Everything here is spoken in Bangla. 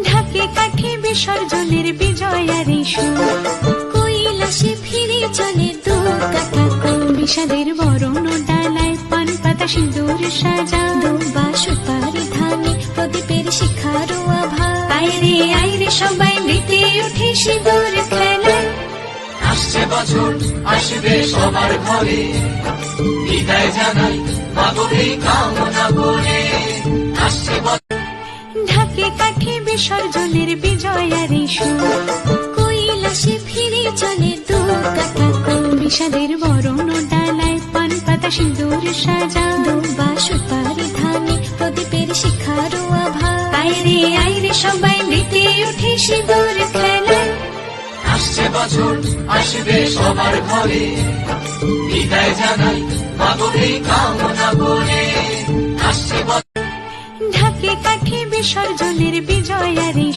ঢাকে কাঠে বিসর্জনের বিজয়ার সুর, কৈলাসে ফিরে চলে দু কাটা কোল। বিষাদের বরণ ডালায় পান পাতা সিঁদুর সাজা, দুবা সুপারি ধানে প্রদীপের শিখার আভা। আইরে আইরে সবাই মেতে উঠে সিঁদুর খেলায়। আসছে বছর আসবে সবার ঘরে, বিদায় জানাই মাগোই কামনা করে। আসছে ঢাকে কাঠে বিসর্জনের বিজয়ার সুর, কৈলাসে ফিরে চলে দু কাটা কোল। বিষাদের বরণ ডালায় পান পাতা সিঁদুর সাজা, দুবা সুপারি ধানে প্রদীপের শিখার আভা। আইরে আইরে সবাই মেতে উঠে সিঁদুর খেলায়। আসছে বছর আসবে সবার ঘরে, বিদায় জানাই মাগোই কামনা করে। আসছে ঢাকে কাঠে বিসর্জনের বিজয়ার